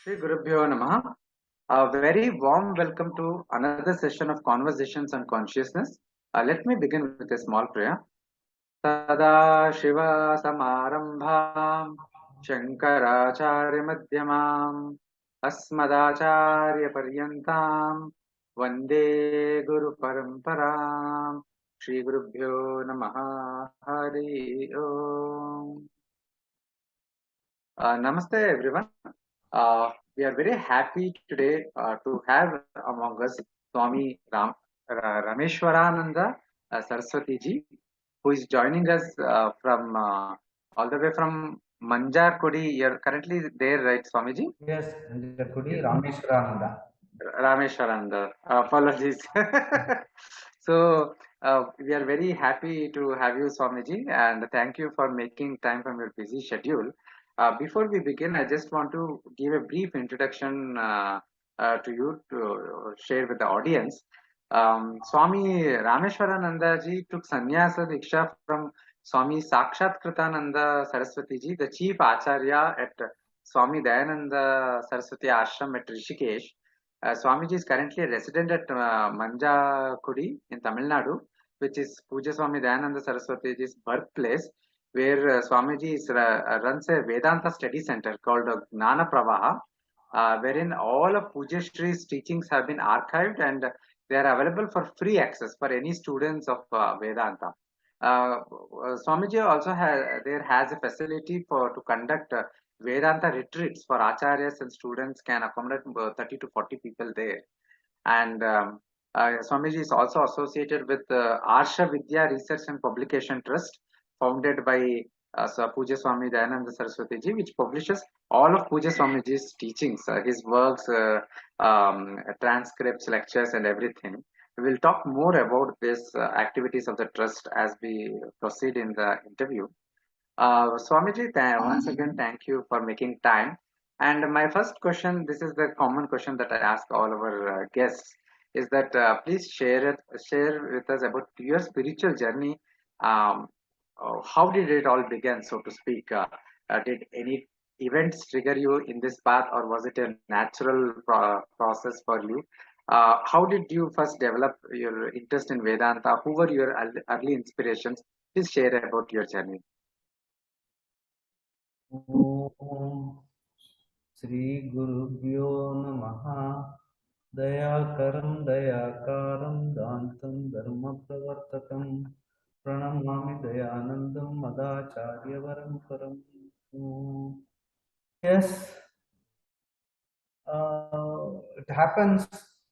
Shri Gurubhyo Namaha. A very warm welcome to another session of Conversations on Consciousness. Let me begin with a small prayer. Sada Shiva Samarambham Shankaracharya Madhyamam Asmadacharya Paryantam Vande Guru Paramparam Shri Gurubhyo Namaha Hari Om. Namaste everyone. We are very happy today to have among us Swami Rameswarananda Saraswati ji, who is joining us from all the way from Manjakkudi. You're currently there, right, Swamiji? Yes, Manjakkudi, Rameswarananda. Rameswarananda. Apologies. So we are very happy to have you, Swamiji, and thank you for making time from your busy schedule. Before we begin, I just want to give a brief introduction to you to share with the audience. Swami Rameswarananda ji took sannyasa diksha from Swami Sakshatkritananda Saraswati ji, the chief acharya at Swami Dayananda Saraswati Ashram at Rishikesh. Swamiji is currently a resident at Manjakkudi in Tamil Nadu, which is Pujya Swami Dayananda Saraswati's birthplace, where Swamiji runs a Vedanta study center called Jnana Pravaha, wherein all of Pujyasri's teachings have been archived and they are available for free access for any students of Vedanta. Swamiji also has a facility to conduct Vedanta retreats for acharyas, and students can accommodate 30 to 40 people there. And Swamiji is also associated with Arsha Vidya Research and Publication Trust, founded by Pujya Swami Dayananda Saraswati ji, which publishes all of Pujya Swamiji's teachings, his works, transcripts, lectures, and everything. We will talk more about these activities of the trust as we proceed in the interview. Swamiji, once again, thank you for making time. And my first question, this is the common question that I ask all our guests, is that please share with us about your spiritual journey. How did it all begin, so to speak? Did any events trigger you in this path, or was it a natural process for you? How did you first develop your interest in Vedanta? Who were your early inspirations? Please share about your journey. Om Sri Gurubhyo Namaha Dayakaram Dayakaram Dantam Dharma Pravartakam Pranamami Dayanandam Madacharya Varam. Yes,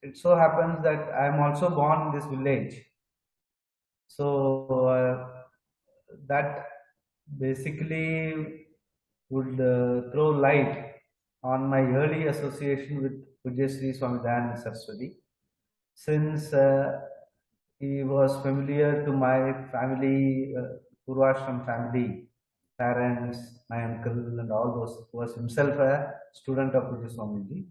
it so happens that I am also born in this village. So that basically would throw light on my early association with Pujyasri Swami Dayananda Saraswati, since he was familiar to my family, Purvashram family, parents, my uncle, and all those, who was himself a student of Pujya Swamiji.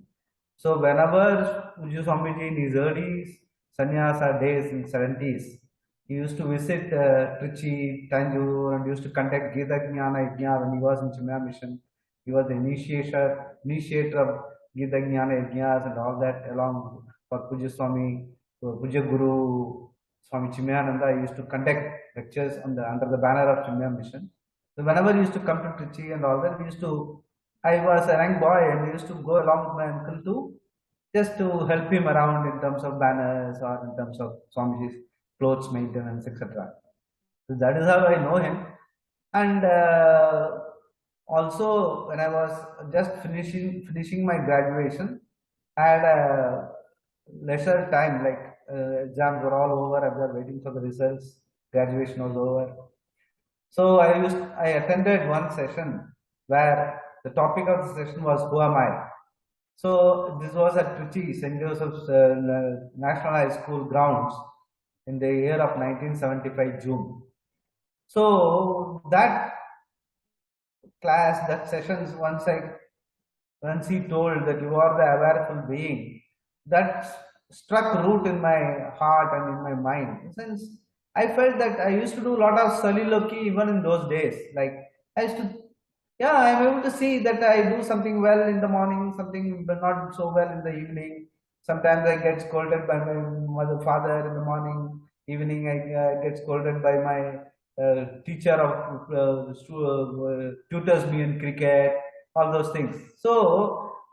So whenever Pujya Swamiji in his early sannyasa days in 70s, he used to visit Trichy, Tanjore, and used to conduct Gita Jnana Yajna when he was in Chimya Mission. He was the initiator of Gita Jnana Yajnas and all that, along for Pujya Swami, Pujya Guru Swami Chimyananda. He used to conduct lectures under the banner of Chimya Mission. So whenever he used to come to Trichy and all that, I was a young boy and we used to go along with my uncle just to help him around in terms of banners or in terms of Swamiji's clothes maintenance, etc. So that is how I know him. And also, when I was just finishing my graduation, I had a leisure time, like exams were all over, I was waiting for the results, graduation was over. So I attended one session where the topic of the session was "Who am I?" So this was at Trichy, St. Joseph's National High School grounds in the year of 1975 June. So that class, that sessions, once he told that you are the awareness being, that struck root in my heart and in my mind. Since I felt that I used to do a lot of soliloquy even in those days. Like I used to, yeah, I'm able to see that I do something well in the morning, something but not so well in the evening. Sometimes I get scolded by my mother, father in the morning. Evening I get scolded by my teacher of tutors me in cricket. All those things. So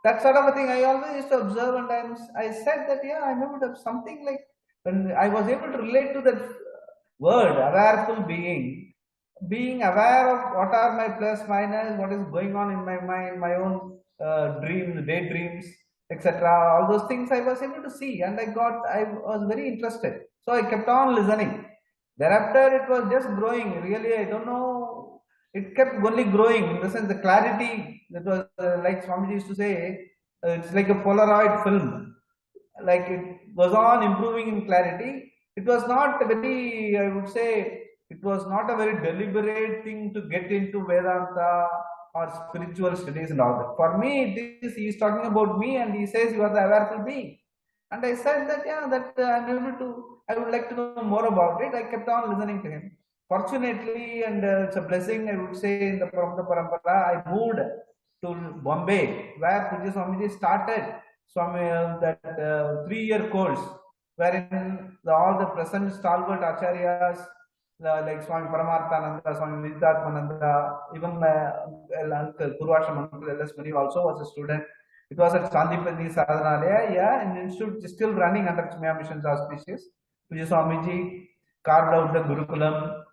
that sort of a thing I always used to observe, and I said that yeah, I'm able to something like when I was able to relate to that word, awareful being aware of what are my plus minus, what is going on in my mind, my own dreams, daydreams, etc. All those things I was able to see, and I was very interested. So I kept on listening. Thereafter, it was just growing. Really, I don't know. It kept only growing in the sense the clarity that was like Swamiji used to say, it's like a Polaroid film. Like it goes on improving in clarity. It was not a very, I would say, it was not a very deliberate thing to get into Vedanta or spiritual studies and all that. For me, it is, he is talking about me and he says you are the awareful being. And I said that, yeah, that I'm able to, I would like to know more about it. I kept on listening to him. Fortunately, and it's a blessing, I would say, in the from the Parampara, I moved to Bombay, where Pujya Swamiji started Swami, that 3-year course, wherein all the present stalwart acharyas like Swami Paramarthananda, Swami Vidyatmananda, even Uncle Purvasham Uncle L.S. Mani also was a student. It was at Sandipani Sadhanalaya, yeah, and the institute is still running under Chimaya Mission's auspicious. Pujya Swamiji carved out the Gurukulam,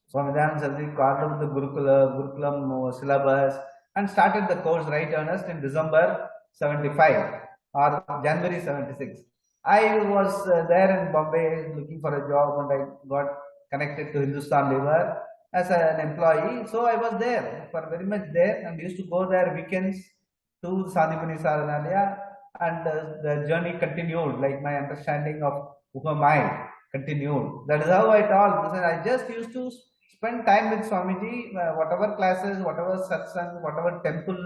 Swami Dayananda Saraswati carved out the Gurukulam syllabus and started the course right earnest in December 75 or January 76. I was there in Bombay looking for a job, and I got connected to Hindustan Liver as an employee. So I was there for very much there and used to go there weekends to Sandipani Sadhanalaya, and the journey continued, like my understanding of who am I continued. That is how I told. I just used to spend time with Swamiji, whatever classes, whatever satsang, whatever temple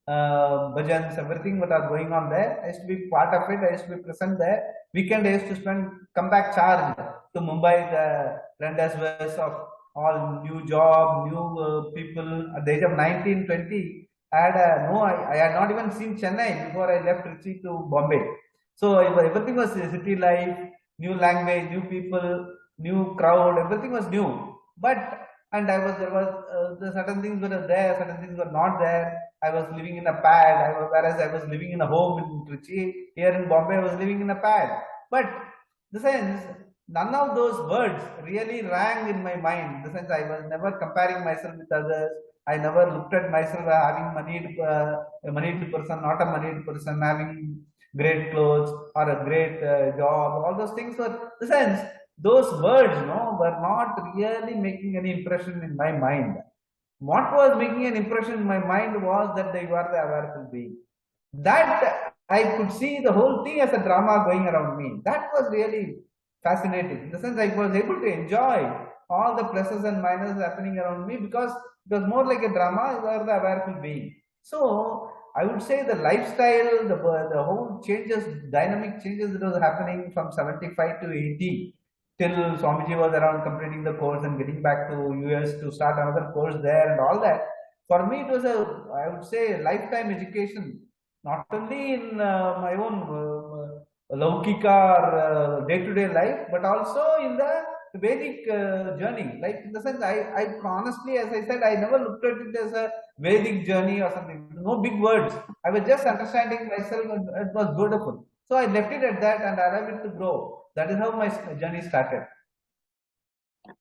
bhajans, everything that are going on there. I used to be part of it. I used to be present there. Weekend I used to spend, come back charged to Mumbai, the rendezvous of all new job, new people. At the age of 19, 20, I had not even seen Chennai before I left Trichy to Bombay. So everything was city life, new language, new people, new crowd, everything was new. But there was the certain things were there, certain things were not there. I was living in a pad, whereas I was living in a home in Trichy. Here in Bombay, I was living in a pad. But the sense, none of those words really rang in my mind. In the sense, I was never comparing myself with others. I never looked at myself having a moneyed person, not a moneyed person, having great clothes or a great job. All those things were the sense. Those words, were not really making any impression in my mind. What was making an impression in my mind was that they were the awareful being. That I could see the whole thing as a drama going around me. That was really fascinating. In the sense, I was able to enjoy all the pluses and minuses happening around me because it was more like a drama. You were the awareful being. So I would say the lifestyle, the whole changes, dynamic changes that was happening from 75 to 80 till Swamiji was around completing the course and getting back to US to start another course there and all that. For me, it was I would say, lifetime education, not only in my own Laukika or day-to-day life, but also in the Vedic journey. Like in the sense, I honestly, as I said, I never looked at it as a Vedic journey or something. No big words. I was just understanding myself, and it was beautiful. So I left it at that and allowed it to grow. That is how my journey started.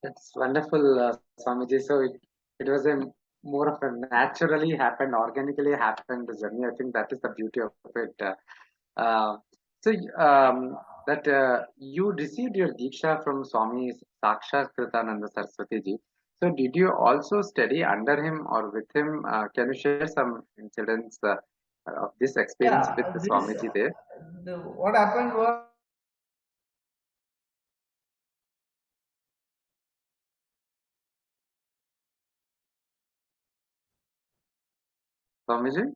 That's wonderful, Swamiji. So it was a more of a naturally happened, organically happened journey. I think that is the beauty of it. So that you received your Diksha from Swami Sakshat Kritananda Saraswati ji. So did you also study under him or with him? Can you share some incidents of this experience with the Swamiji there? What happened was, Swamiji?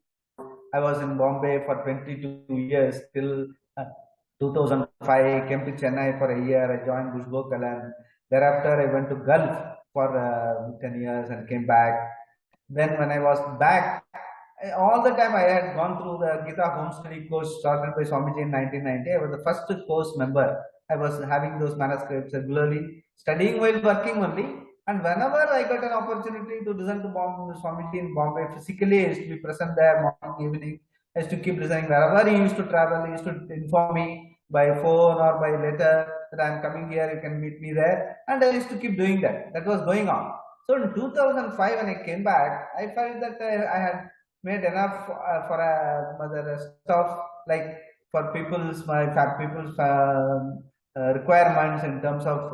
I was in Bombay for 22 years till 2005. Came to Chennai for a year. I joined Bushgokalan. Thereafter, I went to Gulf for 10 years and came back. Then when I was back, all the time I had gone through the Gita Home Study course started by Swamiji in 1990. I was the first course member. I was having those manuscripts regularly, studying while working only. And whenever I got an opportunity to listen to Swamiji in Bombay, physically I used to be present there morning, evening. I used to keep listening. Wherever he used to travel, he used to inform me by phone or by letter that I am coming here, you can meet me there. And I used to keep doing that. That was going on. So in 2005, when I came back, I felt that I had made enough for the rest of, like, for people's requirements in terms of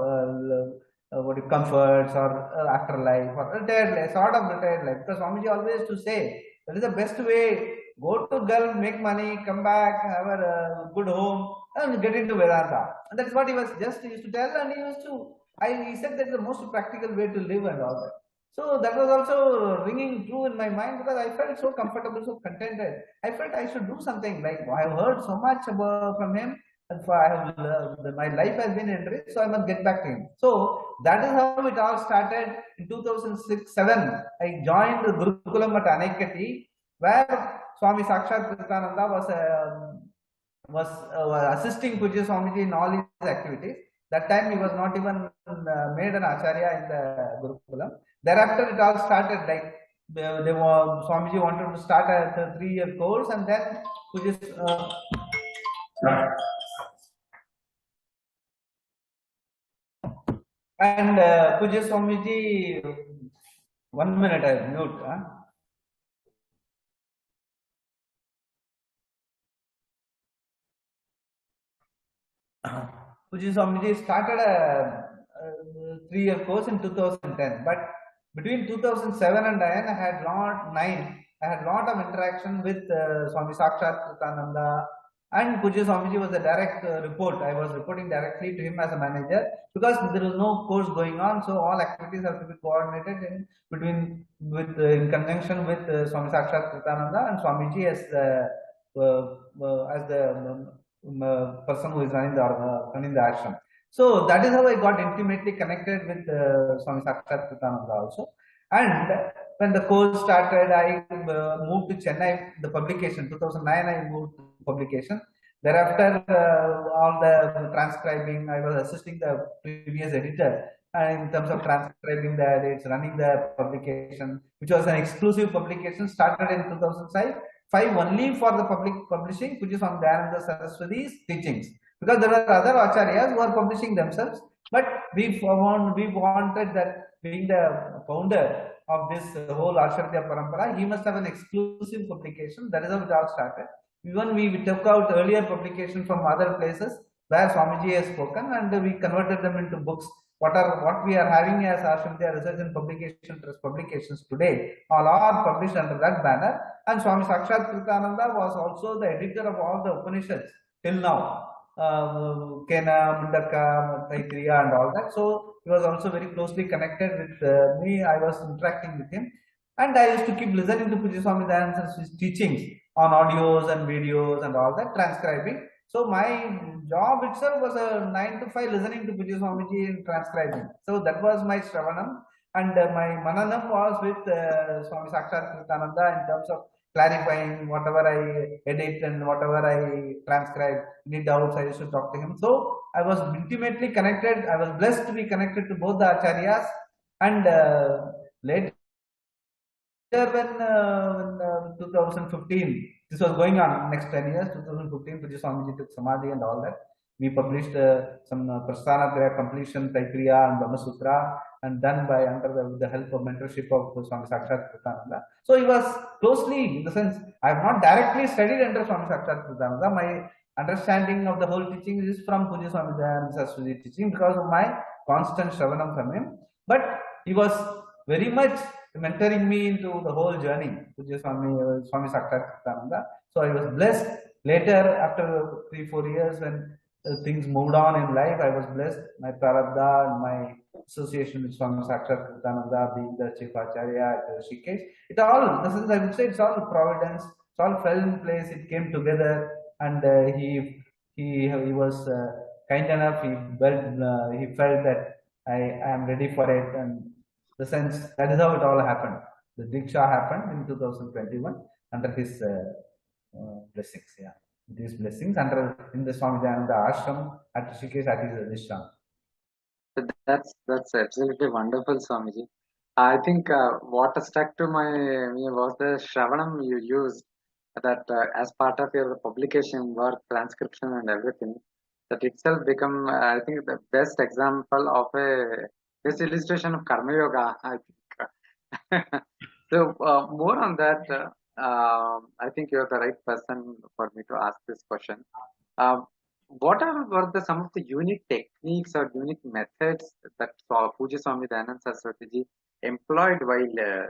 comforts or afterlife or retired life, sort of retired life. Because Swamiji always used to say that is the best way. Go to Gulf, make money, come back, have a good home, and get into Vedanta. And that's what he used to tell, and he said that's the most practical way to live and all that. So that was also ringing true in my mind because I felt so comfortable, so contented. I felt I should do something. Like, I have heard so much from him, and my life has been enriched, so I must get back to him. So that is how it all started. In 2006-7, I joined the Gurukulam at Anaikatti, where Swami Sakshat Kritananda was assisting Pujya Swamiji in all his activities. That time he was not even made an acharya in the Gurukulam. Thereafter it all started, like Swamiji wanted to start a 3-year course, and then Pujya Pujya Swamiji, 1 minute, I mute. Pujya Swamiji started a 3-year course in 2010, but between 2007 and 9, I had a lot of interaction with Swami Sakshat Kritananda, and Pujya Swamiji was a direct report. I was reporting directly to him as a manager because there was no course going on, so all activities have to be coordinated in conjunction with Swami Sakshat Kritananda and Swamiji as the person who is running the ashram. So that is how I got intimately connected with Swami Sakshat Kritananda also. And when the course started, I moved to Chennai, the publication. 2009, I moved to publication. Thereafter, all the transcribing, I was assisting the previous editor in terms of transcribing the edits, running the publication, which was an exclusive publication, started in 2005 only for the public publishing, Pujya Swami Dayananda Saraswati's teachings. Because there were other acharyas who are publishing themselves, but we wanted that, being the founder of this whole Arsha Parampara, he must have an exclusive publication. That is how it all started. Even we took out earlier publication from other places where Swamiji has spoken, and we converted them into books. What we are having as Arsha Research and Publication Trust publications today, all are published under that banner. And Swami Sakshat Kritananda was also the editor of all the Upanishads till now. Kena, Mandukya, Taittiriya and all that. So he was also very closely connected with me. I was interacting with him, and I used to keep listening to Pujya Swami Dayananda Saraswati's teachings on audios and videos and all that, transcribing. So my job itself was a 9 to 5 listening to Pujya Swamiji and transcribing. So that was my Shravanam, and my Mananam was with Swami Sakshat Kritananda in terms of clarifying whatever I edit and whatever I transcribe. Any doubts, I used to talk to him. So I was intimately connected. I was blessed to be connected to both the acharyas. And later, when 2015, this was going on next 10 years, 2015, Pujya Swamiji took Samadhi and all that. We published some Prasthana completion, Taittiriya and Brahmasutra, and done by under the help of mentorship of Swami Sakshat Kritananda. So he was closely, in the sense, I have not directly studied under Swami Sakshat Kritananda. My understanding of the whole teaching is from Pujya Swami Dayananda Saraswati teaching because of my constant Shravanam from him. But he was very much mentoring me into the whole journey, Pujya Swami Sakshat Kritananda. So I was blessed. Later, after 3-4 years, when things moved on in life, I was blessed. My prarabdha and my association with Swami Sakshat Kritananda, being the chief acharya at Rishikesh, it all, in the sense, I would say it's all providence. It all fell in place. It came together, and he was kind enough. He felt that I am ready for it, and the sense that is how it all happened. The Diksha happened in 2021 under his blessings. Yeah, these blessings under in the Swami Dayananda Ashram at Rishikesh at his Adhishram. That's absolutely wonderful, Swamiji. I think what stuck to me was the Shravanam you used that as part of your publication work, transcription, and everything. That itself become, I think, the best example of a best illustration of Karma Yoga. I think. So more on that, I think you're the right person for me to ask this question. Um, what were some of the unique techniques or unique methods that Pujya Swami Dayananda Saraswati ji employed while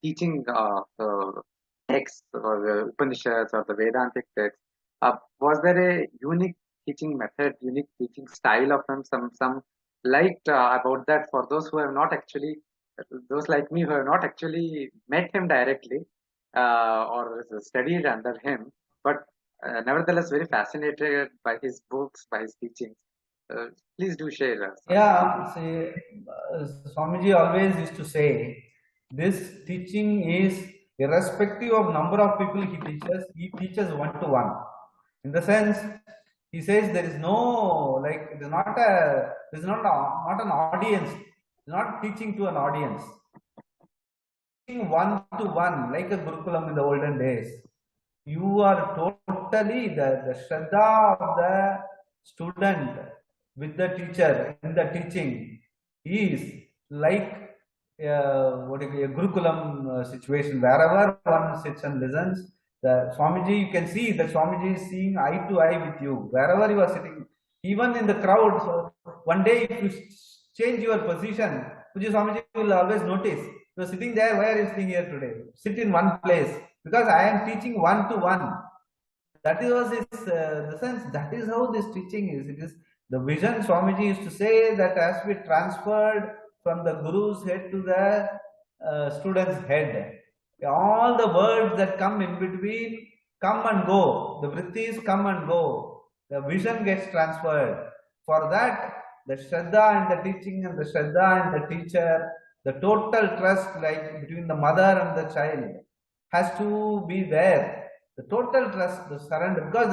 teaching the texts or the Upanishads or the Vedantic texts? Was there a unique teaching method, unique teaching style of him? Some light about that for those who have not actually, those like me who have not actually met him directly or studied under him, but nevertheless very fascinated by his books, by his teachings. Please do share. Yeah, see, Swamiji always used to say, this teaching is irrespective of number of people he teaches one to one. In the sense, he says there is no, like, it is not not an audience, not teaching to an audience. Teaching one to one, like a Gurukulam in the olden days. You are totally the Shraddha of the student with the teacher in the teaching is like what you call a Gurukulam situation. Wherever one sits and listens, the Swamiji, you can see that Swamiji is seeing eye to eye with you. Wherever you are sitting, even in the crowd. So one day, if you change your position, Pujya Swamiji will always notice. You are sitting there, why are you sitting here today? Sit in one place, because I am teaching one to one. That was his the sense. That is how this teaching is. It is the vision. Swamiji used to say that as we transferred from the Guru's head to the student's head, all the words that come in between come and go. The vrittis come and go. The vision gets transferred. For that, the Shraddha and the teaching and the Shraddha and the teacher, the total trust like between the mother and the child has to be there. The total trust, the surrender, because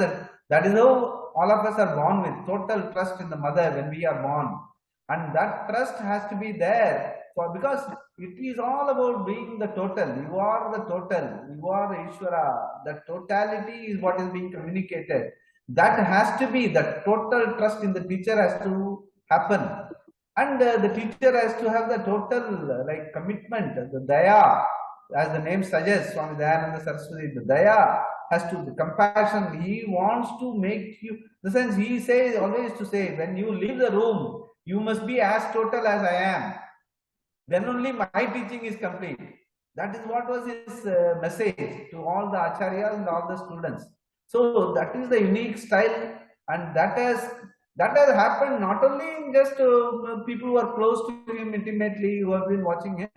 that is how all of us are born with, total trust in the mother when we are born. And that trust has to be there because it is all about being the total. You are the total. You are Ishvara. The totality is what is being communicated. That has to be, the total trust in the teacher has to happen. And the teacher has to have the total like commitment, the daya, as the name suggests, Swami Dayananda Saraswati, the daya has to, the compassion. He wants to make you, the sense he says, always to say, when you leave the room, you must be as total as I am. Then only my teaching is complete. That is what was his message to all the acharyas and all the students. So that is the unique style, and that has happened not only in just people who are close to him intimately, who have been watching him,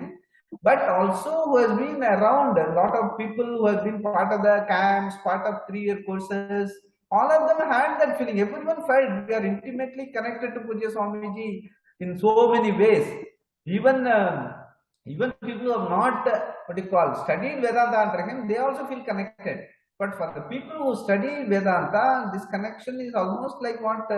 but also who has been around. A lot of people who have been part of the camps, part of 3-year courses, all of them had that feeling. Everyone felt we are intimately connected to Pujya Swamiji in so many ways. Even people who have not studied Vedanta under him, they also feel connected. But for the people who study Vedanta, this connection is almost like what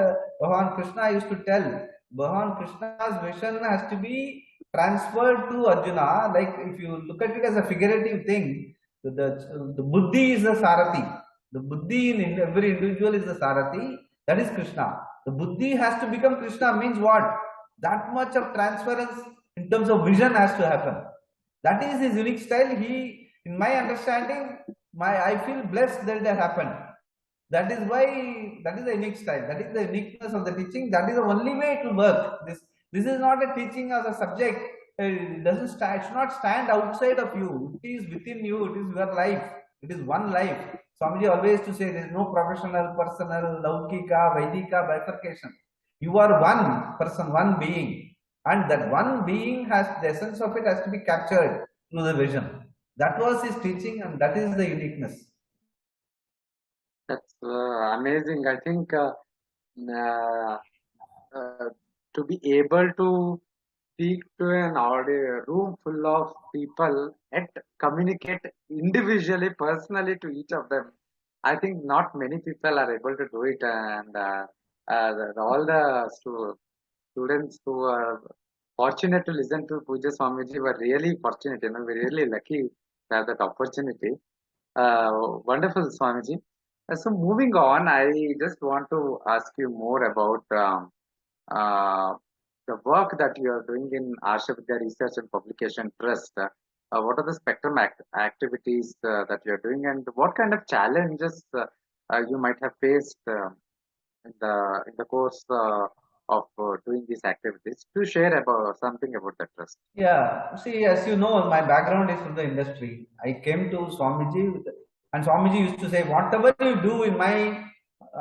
Bhagavan Krishna used to tell. Bhagavan Krishna's vision has to be transferred to Arjuna. Like if you look at it as a figurative thing, the buddhi is the Sarathi. The buddhi in every individual is the Sarathi. That is Krishna. The buddhi has to become Krishna means what? That much of transference in terms of vision has to happen. That is his unique style. He, in my understanding, I feel blessed that it has happened. That is why, that is the unique style. That is the uniqueness of the teaching. That is the only way it will work. This is not a teaching as a subject. It doesn't stand, it should not stand outside of you. It is within you. It is your life. It is one life. Swamiji always used to say there is no professional, personal, laukika, vaidika bifurcation. You are one person, one being. And that one being has, the essence of it has to be captured through the vision. That was his teaching, and that is the uniqueness. That's amazing. I think to be able to speak to an audio room full of people and communicate individually, personally to each of them. I think not many people are able to do it, and all the students who are fortunate to listen to Pujya Swamiji were really fortunate. We're really lucky to have that opportunity. Wonderful, Swamiji. So moving on, I just want to ask you more about uh, the work that you are doing in Arsha Vidya Research and Publication Trust. What are the spectrum activities that you are doing, and what kind of challenges you might have faced in the course of doing these activities? To share about something about the trust. Yeah, see, as you know, my background is from the industry. I came to Swamiji, and Swamiji used to say, whatever you do in my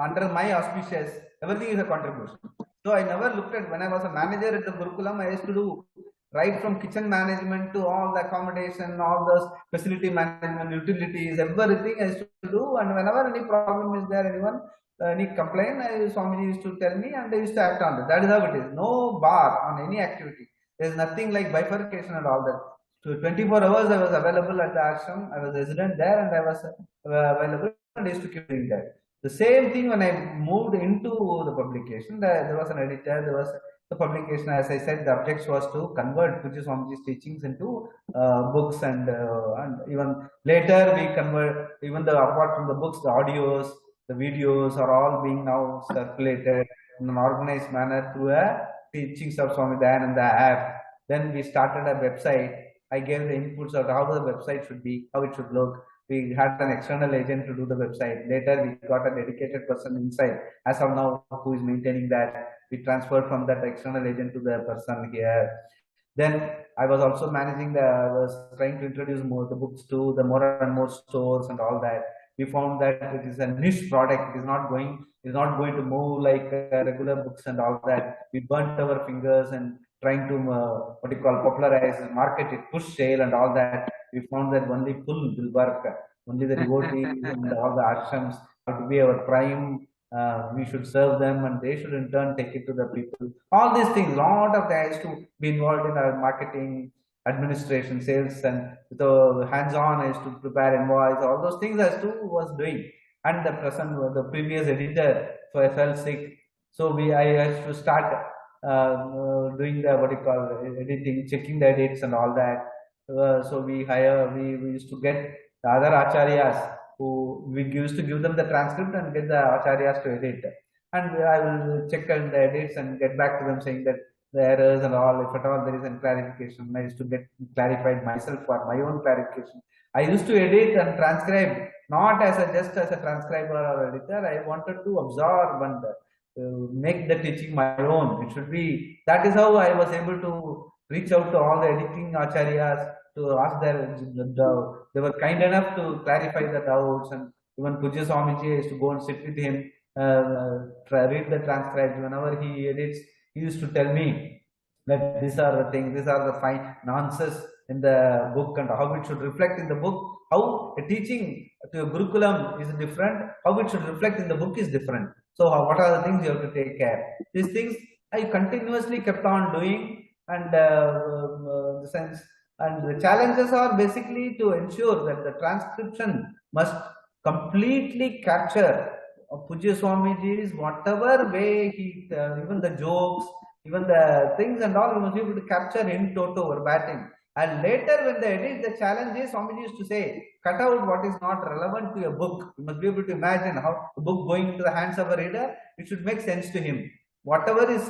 under my auspicious, everything is a contribution. So I never looked at when I was a manager at the Gurukulam. I used to do right from kitchen management to all the accommodation, all the facility management, utilities, everything I used to do. And whenever any problem is there, anyone any complaint, Swamiji used to tell me, and I used to act on it. That is how it is. No bar on any activity. There's nothing like bifurcation and all that. So 24 hours I was available at the ashram. I was resident there, and I was available, and I used to keep doing that. The same thing when I moved into the publication, there was an editor, there was the publication. As I said, the object was to convert Pujya Swamiji's teachings into books, and even later we convert, even the apart from the books, the audios, the videos are all being now circulated in an organized manner through a teachings of Swami Dayananda app. Then we started a website. I gave the inputs of how the website should be, how it should look. We had an external agent to do the website. Later, we got a dedicated person inside. As of now, who is maintaining that? We transferred from that external agent to the person here. Then I was also managing I was trying to introduce more the books to the more and more stores and all that. We found that it is a niche product. It is not going to move like regular books and all that. We burnt our fingers and trying to what you call popularize, market it, push sale and all that. We found that only full will work. Only the devotees and all the ashrams have to be our prime. We should serve them, and they should in turn take it to the people. All these things, lot of guys to be involved in our marketing, administration, sales, and the hands-on is to prepare invoice. All those things as to was doing. And the previous editor, so I fell sick. So I had to start doing the what you call editing, checking the edits and all that. So we used to get the other acharyas who we used to give them the transcript and get the acharyas to edit. And I will check the edits and get back to them saying that the errors and all, if at all there is a clarification, I used to get clarified myself for my own clarification. I used to edit and transcribe, not just as a transcriber or editor. I wanted to absorb and make the teaching my own. It should be, that is how I was able to reach out to all the editing acharyas to ask they were kind enough to clarify the doubts. And even Pujya Swamiji used to go and sit with him, read the transcripts. Whenever he edits, he used to tell me that these are the things, these are the fine nuances in the book and how it should reflect in the book. How a teaching to a Gurukulam is different, how it should reflect in the book is different. So what are the things you have to take care? These things I continuously kept on doing, and the sense and the challenges are basically to ensure that the transcription must completely capture Pujya Swamiji's whatever way he even the jokes, even the things and all, he must be able to capture in toto verbatim. And later when they edit, the challenge is Swamiji used to say, cut out what is not relevant to a book. You must be able to imagine how the book going into the hands of a reader, it should make sense to him. Whatever is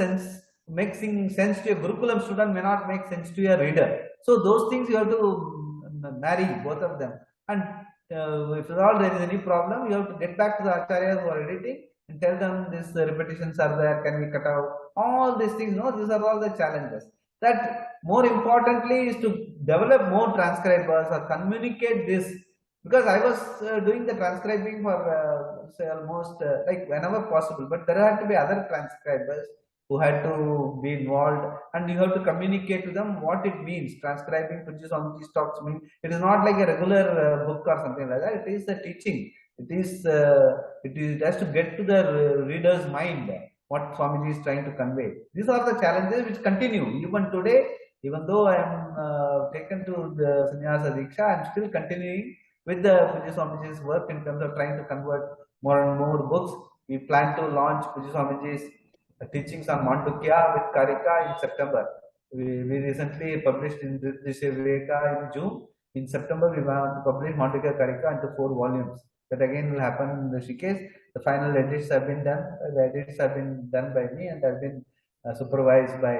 making sense to a Gurukulam student may not make sense to a reader. So those things you have to marry both of them. And if at all there is any problem, you have to get back to the acharyas who are editing and tell them these repetitions are there, can we cut out? All these things, no, these are all the challenges. That more importantly is to develop more transcribers or communicate this, because I was doing the transcribing for say almost like whenever possible, but there had to be other transcribers who had to be involved, and you have to communicate to them what it means. Transcribing Pujya Swamiji's talks mean it is not like a regular book or something like that. It is a teaching. It has to get to the reader's mind what Swamiji is trying to convey. These are the challenges which continue even today. Even though I am taken to the Sannyasa Diksha, I am still continuing with the Pujya Swamiji's work in terms of trying to convert more and more books. We plan to launch Pujya Swamiji's teachings on Mandukya with Karika in September. We recently published in Drsya Viveka in June. In September, we want to publish Mandukya Karika into 4 volumes. That again will happen in the Rishikesh. The final edits have been done. The edits have been done by me and have been supervised by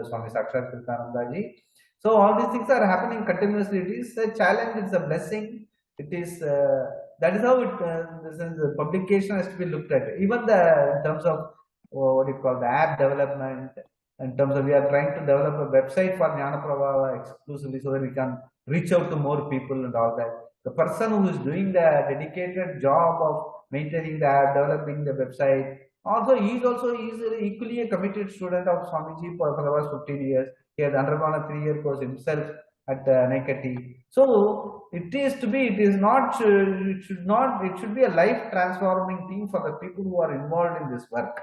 Swami Sakshat Kritanandaji. So all these things are happening continuously. It is a challenge. It's a blessing. It is that is how it. The publication has to be looked at. Even in terms of what you call the app development. In terms of we are trying to develop a website for Jnana Pravaha exclusively so that we can reach out to more people and all that. The person who is doing the dedicated job of maintaining the app, developing the website, also he is equally a committed student of Swamiji for the last 15 years. He has undergone a 3-year course himself at Anaikatti. So it is not, it should be a life transforming thing for the people who are involved in this work.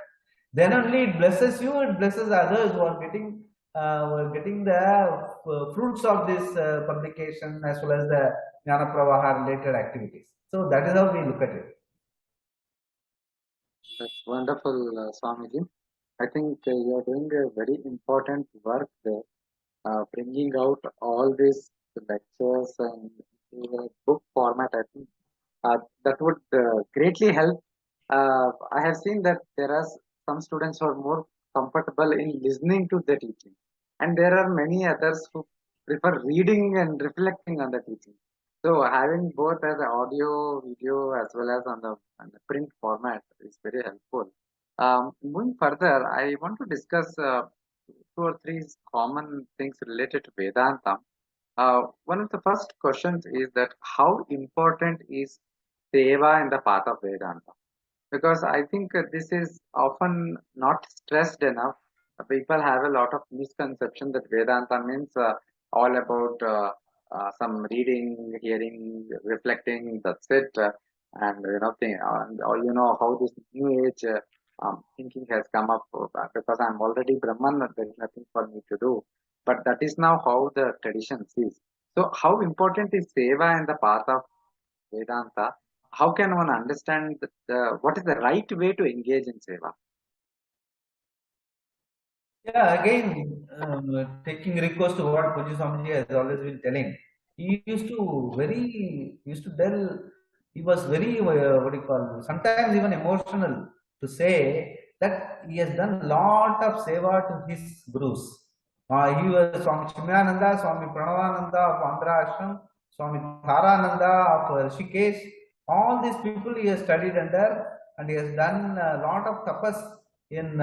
Then only it blesses you, it blesses others who are getting the fruits of this publication as well as the Jnana Pravaha related activities. So that is how we look at it. That's wonderful, Swamiji. I think you are doing a very important work there, bringing out all these lectures and book format. I think that would greatly help. I have seen that there are some students who are more comfortable in listening to the teaching, and there are many others who prefer reading and reflecting on the teaching. So having both as audio, video, as well as on the print format is very helpful. Moving further, I want to discuss 2 or 3 common things related to Vedanta. One of the first questions is that how important is Seva in the path of Vedanta? Because I think this is often not stressed enough. People have a lot of misconception that Vedanta means all about some reading, hearing, reflecting. That's it, and or how this new age thinking has come up. Because I'm already Brahman, there is nothing for me to do. But that is now how the tradition sees. So, how important is Seva in the path of Vedanta? How can one understand what is the right way to engage in seva? Yeah, again, taking recourse to what Pujya Swamiji has always been telling, he used to tell, he was very, sometimes even emotional to say that he has done a lot of seva to his gurus. He was Swami Chimyananda, Swami Pranavananda of Andhra Ashram, Swami Tharananda of Rishikesh. All these people he has studied under, and he has done a lot of tapas in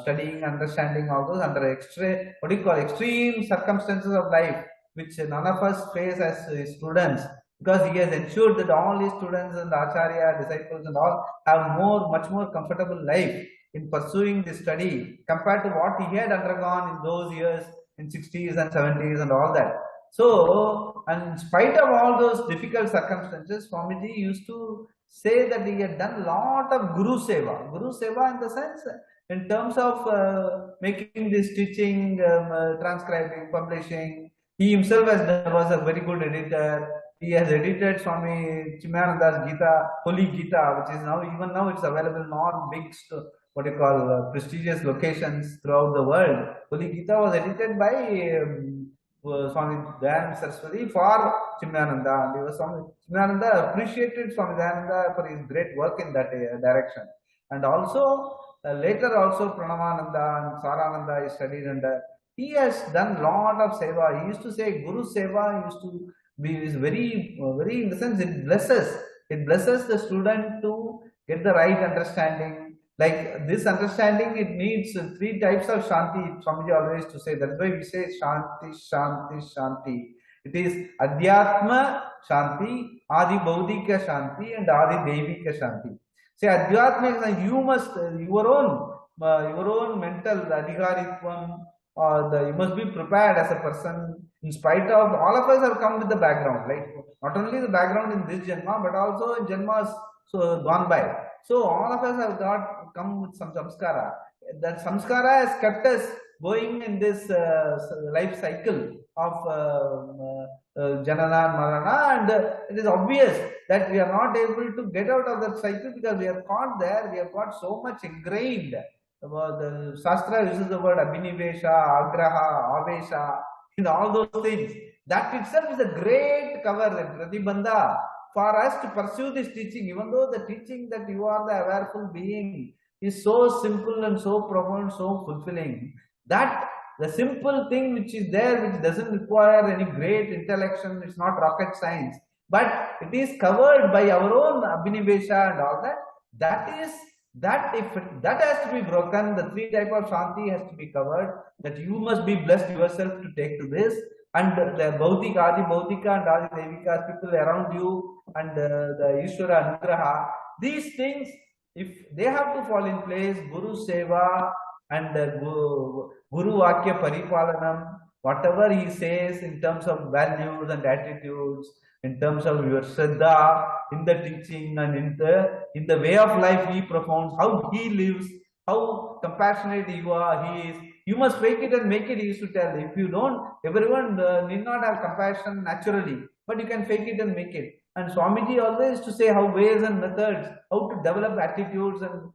studying, understanding all those under extreme circumstances of life, which none of us face as students, because he has ensured that all his students and acharya, disciples and all have much more comfortable life in pursuing this study compared to what he had undergone in those years in 60s and 70s and all that. So, and in spite of all those difficult circumstances, Swamiji used to say that he had done a lot of Guru Seva. Guru Seva in the sense, in terms of making this teaching, transcribing, publishing. He himself was a very good editor. He has edited Swami Chimyananda's Gita, Holy Gita, which is even now it's available in all big, prestigious locations throughout the world. Holy Gita was edited by Swami Dayananda Saraswati for Chimyananda, and Swami Chimyananda appreciated Swami Dayananda for his great work in that direction. And also later also Pranavananda and Sarananda is studied under. He has done a lot of seva. He used to say Guru Seva used to be very in the sense it blesses the student to get the right understanding. Like this understanding, it needs 3 types of Shanti. Swamiji always to say, that's why we say Shanti, Shanti, Shanti. It is Adhyatma Shanti, Adi Baudhika Shanti, and Adi Devika Shanti. Say Adhyatma is you must, your own mental adhikaritvam, you must be prepared as a person, in spite of, all of us have come with the background, like not only the background in this Janma, but also in Janmas gone by. So all of us have come with some samskara. That samskara has kept us going in this life cycle of Janana and Marana, and it is obvious that we are not able to get out of that cycle because we are caught there. We have got so much ingrained. The Shastra uses the word Abhinivesha, Agraha, Avesha, and all those things. That itself is a great cover and pratibandha for us to pursue this teaching, even though the teaching that you are the awareful being is so simple and so profound, so fulfilling, that the simple thing which is there, which doesn't require any great intellection, it's not rocket science, but it is covered by our own Abhinivesha and all that. That if that has to be broken, the three type of Shanti has to be covered, that you must be blessed yourself to take to this, and the Bhautika, Adi Bhautika and Adi Devika, people around you, and the Ishvara Anugraha, these things, if they have to fall in place, Guru Seva and Guru Vakya Paripalanam, whatever he says in terms of values and attitudes, in terms of your Shraddha, in the teaching and in the way of life he propounds, how he lives, how compassionate you are, he is. You must fake it and make it, he used to tell. If you don't, everyone need not have compassion naturally, but you can fake it and make it. And Swamiji always used to say how ways and methods, how to develop attitudes and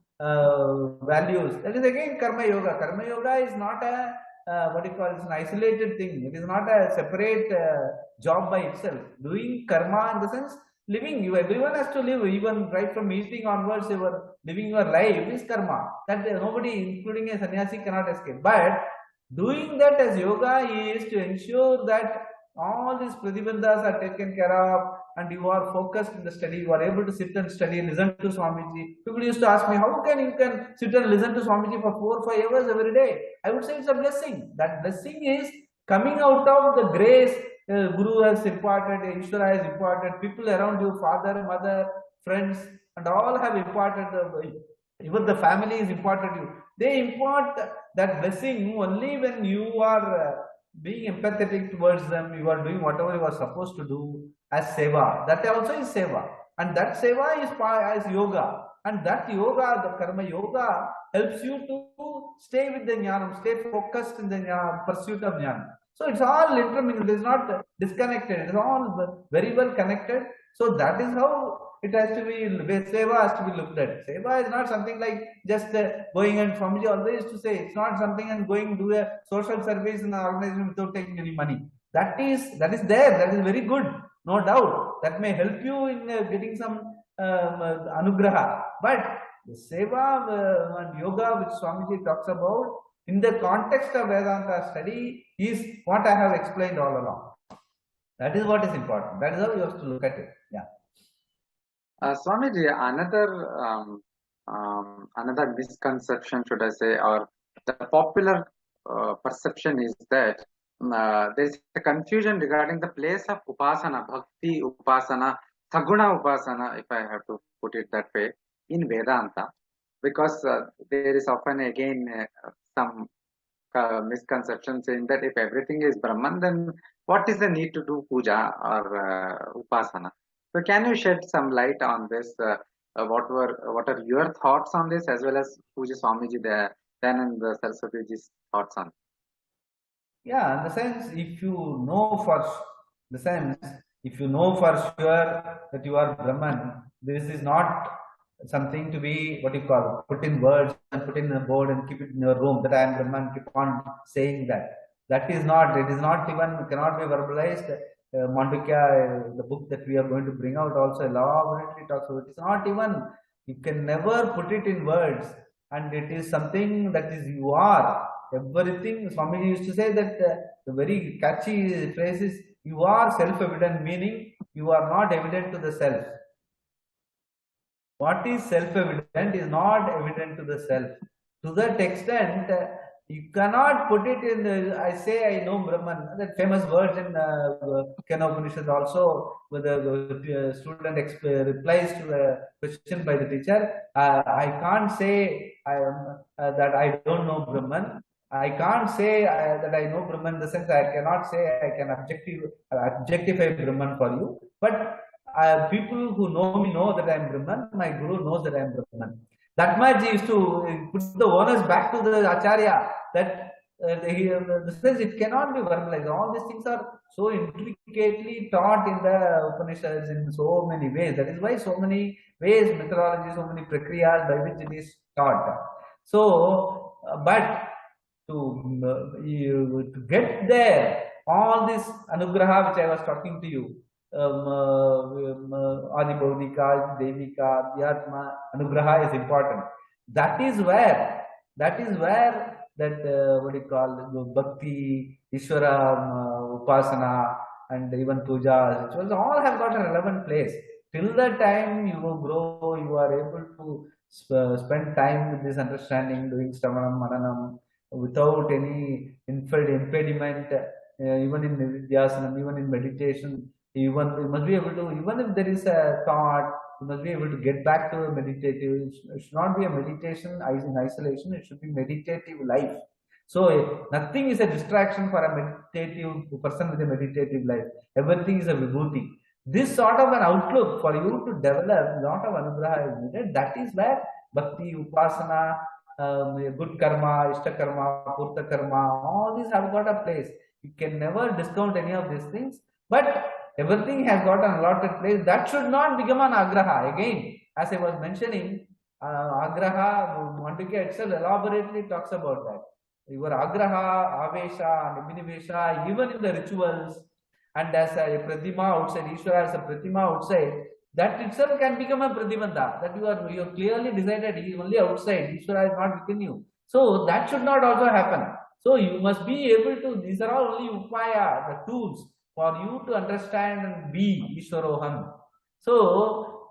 values. That is again Karma Yoga. Karma Yoga is not a it's an isolated thing. It is not a separate job by itself. Doing karma in the sense living. Everyone has to live, even right from eating onwards. You are living your life is karma. That nobody, including a sannyasi, cannot escape. But doing that as yoga is to ensure that all these pratibandhas are taken care of, and you are focused in the study. You are able to sit and study, listen to Swamiji. People used to ask me, how you can sit and listen to Swamiji for 4 or 5 hours every day? I would say it's a blessing. That blessing is coming out of the grace Guru has imparted, Ishvara has imparted, people around you, father, mother, friends, and all have imparted, even the family is imparted you. They impart that blessing only when you are being empathetic towards them, you are doing whatever you are supposed to do as seva. That also is seva. And that seva is as yoga. And that yoga, the karma yoga, helps you to stay with the jnana, stay focused in the pursuit of jnana. So it's all intermingled, it is not disconnected, it is all very well connected. So that is how it has to be, seva has to be looked at. Seva is not something like just going, and Swamiji always used to say, it's not something and going do a social service in an organization without taking any money. That is there, that is very good, no doubt. That may help you in getting some anugraha. But the seva and yoga which Swamiji talks about in the context of Vedanta study is what I have explained all along. That is what is important. That is how you have to look at it. Yeah. Swamiji, another misconception, should I say, or the popular perception is that there is a confusion regarding the place of upasana, bhakti upasana, saguna upasana, if I have to put it that way, in Vedanta, because there is often again some misconception saying that if everything is Brahman, then what is the need to do puja or upasana? So can you shed some light on this? What are your thoughts on this, as well as Pujya Swamiji Dayananda Saraswati's thoughts on it? Yeah, in the sense, if you know for sure that you are Brahman, this is not something to be put in words and put in a board and keep it in your room that I am Brahman, keep on saying that. That is not, it is not even, cannot be verbalized. Mandukya, the book that we are going to bring out, also elaborately talks about it. It's not even, you can never put it in words, and it is something that is you are. Everything, Swamiji used to say that the very catchy phrase is, you are self-evident, meaning you are not evident to the self. What is self-evident is not evident to the self. To that extent, you cannot put it in, I say I know Brahman, that famous words in Kena Upanishad also, where the student replies to the question by the teacher, I can't say that I don't know Brahman. I can't say that I know Brahman in the sense I cannot say I can objectify Brahman for you. But people who know me know that I am Brahman. My Guru knows that I am Brahman. That much he used to put the onus back to the Acharya, that The says it cannot be verbalized. All these things are so intricately taught in the Upanishads in so many ways. That is why so many ways, methodology, so many prakriyas by which it is taught. So, but to get there, all this anugraha which I was talking to you, Adi Bhaudika, Devika, Dhyatma, anugraha is important. That is where that what do you call bhakti, Ishvara, upasana, and even puja rituals all have got a relevant place. Till the time you will grow, you are able to spend time with this understanding, doing Shravanam, Mananam, without any impediment, even in Vidyasanam, even in meditation, even you must be able to, even if there is a thought, you must be able to get back to a meditative. It should not be a meditation in isolation, it should be meditative life. So nothing is a distraction for a meditative person with a meditative life. Everything is a vibhuti. This sort of an outlook for you to develop, lot of anugraha is needed. That is where bhakti, upasana, good karma, ishta karma, purta karma, all these have got a place. You can never discount any of these things, but everything has got an allotted place. That should not become an agraha. Again, as I was mentioning, agraha, Mandukya itself elaborately talks about that. Your agraha, avesha, and abhinivesha, even in the rituals, and as a pratima outside, Ishvara as a pratima outside, that itself can become a pratibandha. That you have clearly decided he is only outside, Ishvara is not within you. So that should not also happen. So you must be able to, these are all only upaya, the tools for you to understand and be Ishwaroham. So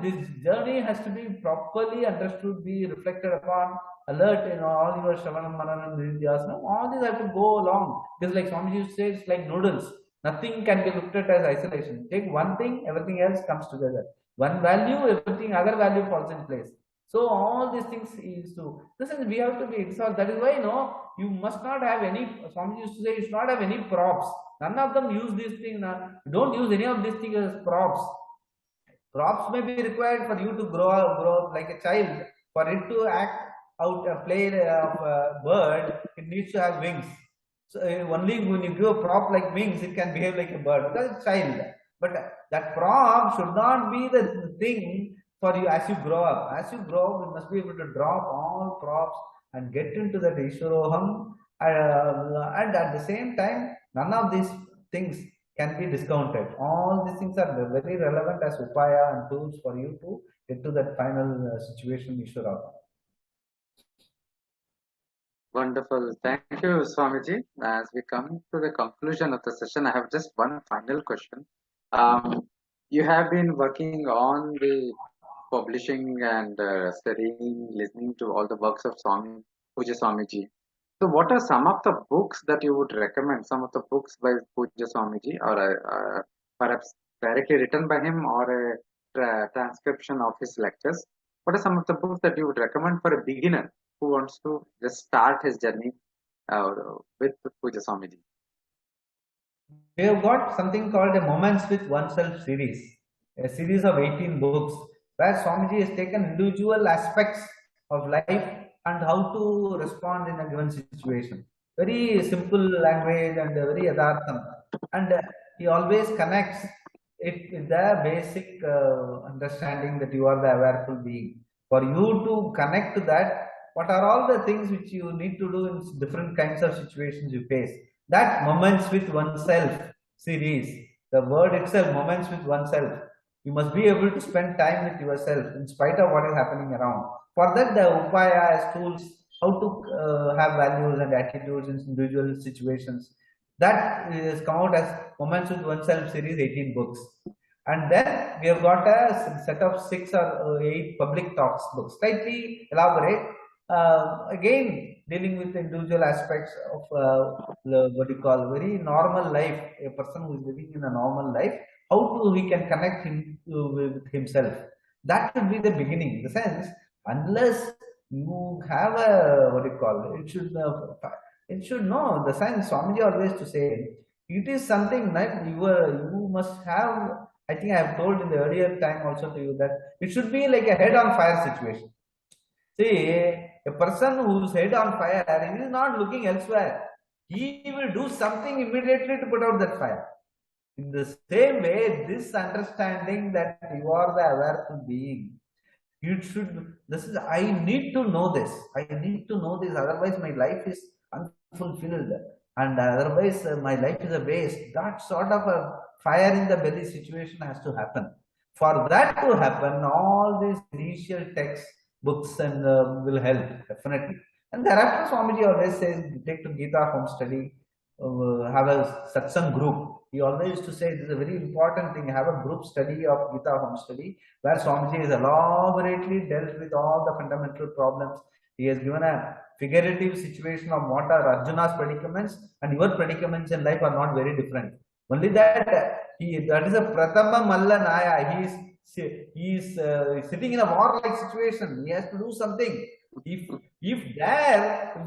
this journey has to be properly understood, be reflected upon, alert in all your Shravanam, Mananam, Nidhyasana. All these have to go along. Just like Swamiji says, like noodles. Nothing can be looked at as isolation. Take one thing, everything else comes together. One value, everything other value falls in place. So all these things is to, this is, we have to be exalted. That is why, you must not have any, Swamiji used to say, you should not have any props. None of them use these things. Don't use any of these things as props. Props may be required for you to grow up like a child. For it to act out a play of a bird, it needs to have wings. So only when you give a prop like wings, it can behave like a bird because it's a child. But that prop should not be the thing for you as you grow up. As you grow up, you must be able to drop all props and get into that Ishwaroham. And at the same time, none of these things can be discounted. All these things are very relevant as upaya and tools for you to get to that final situation, Ishwaroham. Wonderful. Thank you, Swamiji. As we come to the conclusion of the session, I have just one final question. You have been working on the publishing and studying, listening to all the works of Swami Pujya Swamiji. So, what are some of the books that you would recommend? Some of the books by Pujya Swamiji, or perhaps directly written by him, or a transcription of his lectures? What are some of the books that you would recommend for a beginner who wants to just start his journey with Pujya Swamiji? We have got something called a Moments with Oneself series, a series of 18 books, where Swamiji has taken individual aspects of life and how to respond in a given situation. Very simple language and very yathartham. And he always connects it with the basic understanding that you are the awareful being. For you to connect to that, what are all the things which you need to do in different kinds of situations you face? That Moments with Oneself series, the word itself, Moments with Oneself, you must be able to spend time with yourself in spite of what is happening around. For that, the upaya as tools, how to have values and attitudes in individual situations. That is come out as Moments with Oneself series, 18 books. And then we have got a set of 6 or 8 public talks books, slightly elaborate. Again, dealing with individual aspects of what you call very normal life, a person who is living in a normal life, how he can connect him with himself. That should be the beginning. In the sense, unless you have a what you call it should know the sense. Swamiji always to say it is something that you must have. I think I have told in the earlier time also to you that it should be like a head on fire situation. See, a person whose head on fire, he is not looking elsewhere. He will do something immediately to put out that fire. In the same way, this understanding that you are the awareness being, it should, this is, I need to know this. I need to know this, otherwise my life is unfulfilled. And otherwise my life is a waste. That sort of a fire in the belly situation has to happen. For that to happen, all these initial texts, books and will help, definitely. And thereafter, Swamiji always says, take to Gita Home Study, have a satsang group. He always used to say this is a very important thing. Have a group study of Gita Home Study, where Swamiji has elaborately dealt with all the fundamental problems. He has given a figurative situation of what are Arjuna's predicaments, and your predicaments in life are not very different. Only that that is a Pratama Malla Naya. He is sitting in a war-like situation. He has to do something. If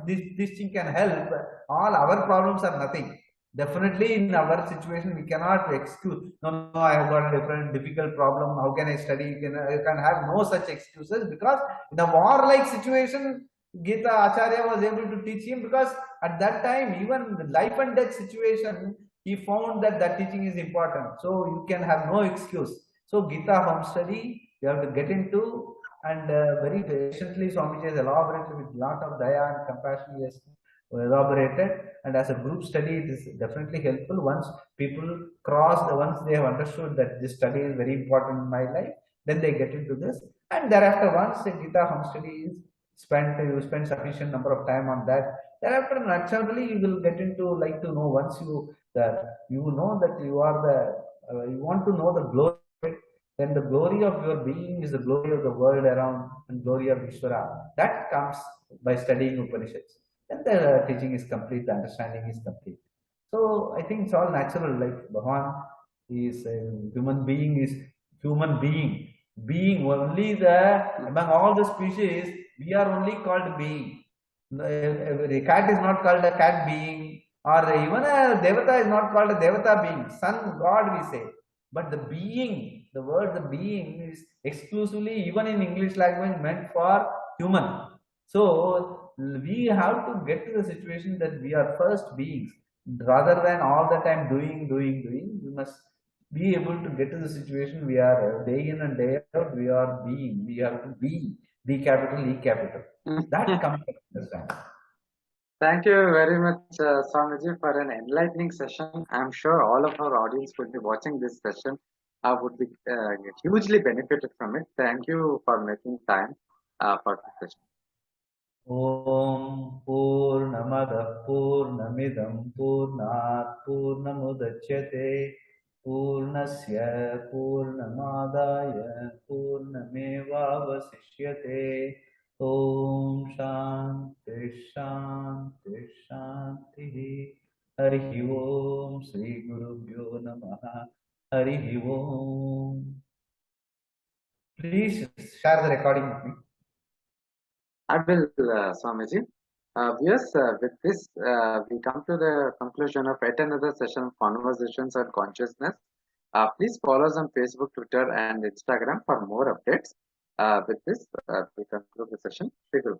this thing can help, all our problems are nothing. Definitely in our situation, we cannot excuse, no, I have got a difficult problem. How can I study? You can have no such excuses, because in a war-like situation, Gita Acharya was able to teach him, because at that time, even the life and death situation, he found that teaching is important. So you can have no excuse. So Gita Home Study, you have to get into, and very patiently Swamiji has elaborated with lot of daya and compassion. He has elaborated, and as a group study, it is definitely helpful. Once people once they have understood that this study is very important in my life, then they get into this, and thereafter, once the Gita Home Study is spent, you spend sufficient number of time on that. Thereafter, naturally, you will get into like to know, once you know that you are the you want to know the glory, then the glory of your being is the glory of the world around, and glory of Ishvara. That comes by studying Upanishads. Then the teaching is complete, the understanding is complete. So I think it's all natural. Like Bhagavan is a human being, being only among all the species, we are only called being. A cat is not called a cat being, or even a devata is not called a devata being. Son, God, we say. But the being, the word the being is exclusively, even in English language, meant for human. So we have to get to the situation that we are first beings, rather than all the time doing. We must be able to get to the situation we are day in and day out. We are being. We have to be capital, E capital. That comes to understand. Thank you very much, Swamiji, for an enlightening session. I'm sure all of our audience would be watching this session, would be hugely benefited from it. Thank you for making time for this session. Om Purnamada Purnamidam Purnat Purnamudachyate Purnasya Purnamadaya Purnamevavasishyate. Om Shanti Shanti Shanti. Harihi Om Sri Gurubhyo Namaha. Harihi Om. Please share the recording with me. I will, Swamiji. Yes, with this, we come to the conclusion of yet another session of Conversations on Consciousness. Please follow us on Facebook, Twitter, and Instagram for more updates. With this, we conclude the session. Shri Guru.